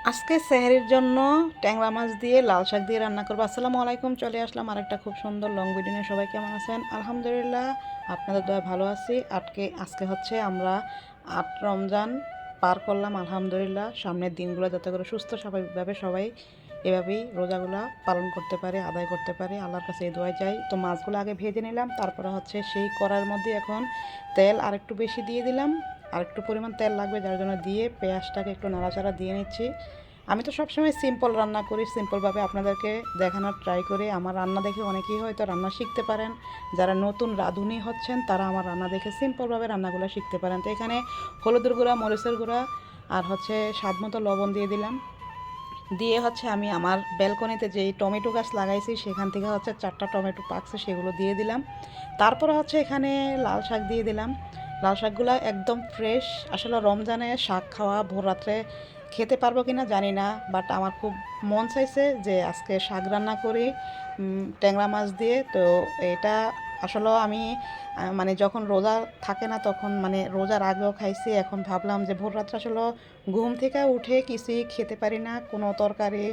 আজকে সেহরির জন্য ট্যাংরা মাছ দিয়ে লাল শাক দিয়ে রান্না করবো। আসসালামু আলাইকুম, চলে আসলাম আরেকটা খুব সুন্দর লং ভিডিও নিয়ে। সবাই কেমন আছেন? আলহামদুলিল্লাহ, আপনাদের দয়া ভালো আছি। আজকে হচ্ছে আমরা ৮ রমজান পার করলাম আলহামদুলিল্লাহ। সামনের দিনগুলো যাতে করে সুস্থ স্বাভাবিকভাবে সবাই এভাবেই রোজাগুলা পালন করতে পারে, আদায় করতে পারে, আল্লাহর কাছে এই দোয়া চাই। তো মাছগুলো আগে ভেজে নিলাম, তারপরে হচ্ছে সেই কড়ার মধ্যে এখন তেল আরেকটু বেশি দিয়ে দিলাম। আরেকটু পরিমাণ তেল লাগবে, যার জন্য দিয়ে পেঁয়াজটাকে একটু নাড়াচাড়া দিয়ে নিচ্ছি। আমি তো সবসময় সিম্পল রান্না করি, সিম্পলভাবে আপনাদেরকে দেখানোর ট্রাই করি। আমার রান্না দেখে অনেকেই হয়তো রান্না শিখতে পারেন। যারা নতুন রাঁধুনি হচ্ছেন তারা আমার রান্না দেখে সিম্পলভাবে রান্নাগুলো শিখতে পারেন। তো এখানে হলুদের গুঁড়া, মরিচের গুঁড়া আর হচ্ছে স্বাদ মতো লবণ দিয়ে দিলাম। দিয়ে হচ্ছে আমি আমার ব্যালকনিতে যেই টমেটো গাছ লাগাইছি সেখান থেকে হচ্ছে 4টা টমেটো পাকছে, সেগুলো দিয়ে দিলাম। তারপরে হচ্ছে এখানে লাল শাক দিয়ে দিলাম। লাল শাকগুলো একদম ফ্রেশ। আসলে রমজানে শাক খাওয়া ভোর রাত্রে খেতে পারবো কি না জানি না, বাট আমার খুব মন চাইছে যে আজকে শাক রান্না করি ট্যাংরা মাছ দিয়ে। তো এটা আসলে আমি মানে যখন রোজা থাকে না তখন, মানে রোজার আগেও খাইছি। এখন ভাবলাম যে ভোর রাত্রে আসলে ঘুম থেকে উঠে কিছুই খেতে পারি না, কোনো তরকারি,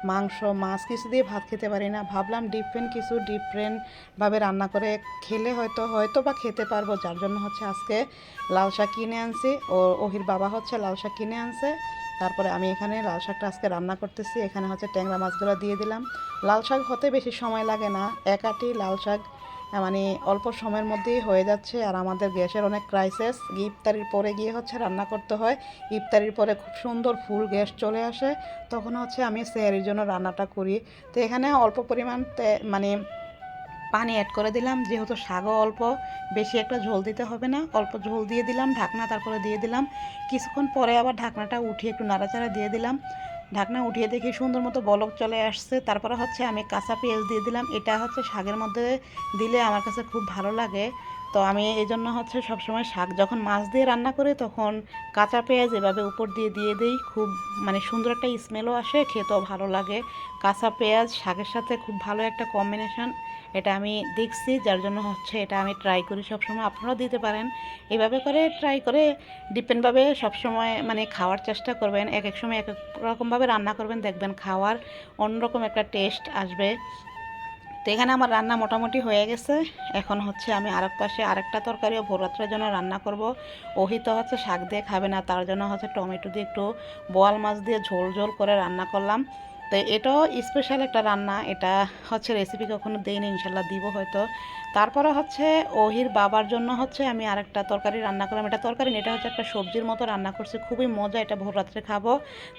মাংস, মাছ কিছু দিয়ে ভাত খেতে পারি না। ভাবলাম ডিফারেন্টভাবে রান্না করে খেলে হয়তো বা খেতে পারবো, যার জন্য হচ্ছে আজকে লাল শাক কিনে আনছি। ওহির বাবা হচ্ছে লাল শাক কিনে আনছে। তারপরে আমি এখানে লাল শাকটা আজকে রান্না করতেছি। এখানে হচ্ছে ট্যাংরা মাছগুলো দিয়ে দিলাম। লাল শাক হতে বেশি সময় লাগে না, এক আঁটি লাল শাক মানে অল্প সময়ের মধ্যেই হয়ে যাচ্ছে। আর আমাদের গ্যাসের অনেক ক্রাইসিস, ইফতারির পরে গিয়ে হচ্ছে রান্না করতে হয়। ইফতারির পরে খুব সুন্দর ফুল গ্যাস চলে আসে, তখন হচ্ছে আমি সেহরির জন্য রান্নাটা করি। তো এখানে অল্প পরিমাণ মানে পানি অ্যাড করে দিলাম, যেহেতু শাকও অল্প, বেশি একটা ঝোল দিতে হবে না, অল্প ঝোল দিয়ে দিলাম। ঢাকনা তারপরে দিয়ে দিলাম। কিছুক্ষণ পরে আবার ঢাকনাটা উঠিয়ে একটু নাড়াচাড়া দিয়ে দিলাম। ঢাকনা উঠিয়ে দেখি সুন্দর মতো বলক চলে আসছে। তারপরে হচ্ছে আমি কাঁচা পেঁয়াজ দিয়ে দিলাম। এটা হচ্ছে শাকের মধ্যে দিলে আমার কাছে খুব ভালো লাগে। তো আমি এই জন্য হচ্ছে সবসময় শাক যখন মাছ দিয়ে রান্না করি তখন কাঁচা পেঁয়াজ এভাবে উপর দিয়ে দিয়ে দিই। খুব মানে সুন্দর একটা স্মেলও আসে, খেতেও ভালো লাগে। কাঁচা পেঁয়াজ শাকের সাথে খুব ভালো একটা কম্বিনেশন, এটা আমি দেখছি, যার জন্য হচ্ছে এটা আমি ট্রাই করি সবসময়। আপনারাও দিতে পারেন, এভাবে করে ট্রাই করে ডিপেন্ডভাবে সবসময় মানে খাওয়ার চেষ্টা করবেন। এক এক সময় এক এক রকমভাবে রান্না করবেন, দেখবেন খাওয়ার অন্যরকম একটা টেস্ট আসবে। তো এখানে আমার রান্না মোটামুটি হয়ে গেছে। এখন হচ্ছে আমি আরেক পাশে আরেকটা তরকারিও ভোর রাত্রের জন্য রান্না করব। ওহি তো হচ্ছে শাক দিয়ে খাবে না, তার জন্য হচ্ছে টমেটো দিয়ে একটু বোয়াল মাছ দিয়ে ঝোল ঝোল করে রান্না করলাম। তো এটাও স্পেশাল একটা রান্না, এটা হচ্ছে রেসিপি কখনো দিইনি, ইনশাল্লাহ দিব হয়তো। তারপরে হচ্ছে ওহির বাবার জন্য হচ্ছে আমি আরেকটা তরকারি রান্না করলাম। এটা তরকারি না, এটা হচ্ছে একটা সবজির মতো রান্না করছি, খুবই মজা, এটা ভোর রাত্রে খাবো।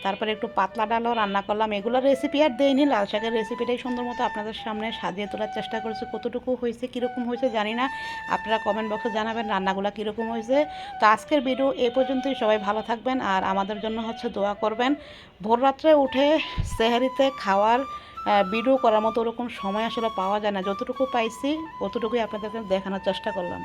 তারপরে একটু পাতলা ডালও রান্না করলাম। এগুলোর রেসিপি আর দেইনি, লাল শাকের রেসিপিটাই সুন্দর মতো আপনাদের সামনে সাজিয়ে তোলার চেষ্টা করেছি। কতটুকু হয়েছে, কীরকম হয়েছে জানি না, আপনারা কমেন্ট বক্সে জানাবেন রান্নাগুলো কীরকম হয়েছে। তো আজকের ভিডিও এই পর্যন্তই। সবাই ভালো থাকবেন আর আমাদের জন্য হচ্ছে দোয়া করবেন। ভোর রাত্রে উঠে সেহারিতে খাওয়ার ভিডিও করার মতো ওরকম সময় আসলে পাওয়া যায় না, যতটুকু পাইছি অতটুকুই আপনাদেরকে দেখানোর চেষ্টা করলাম।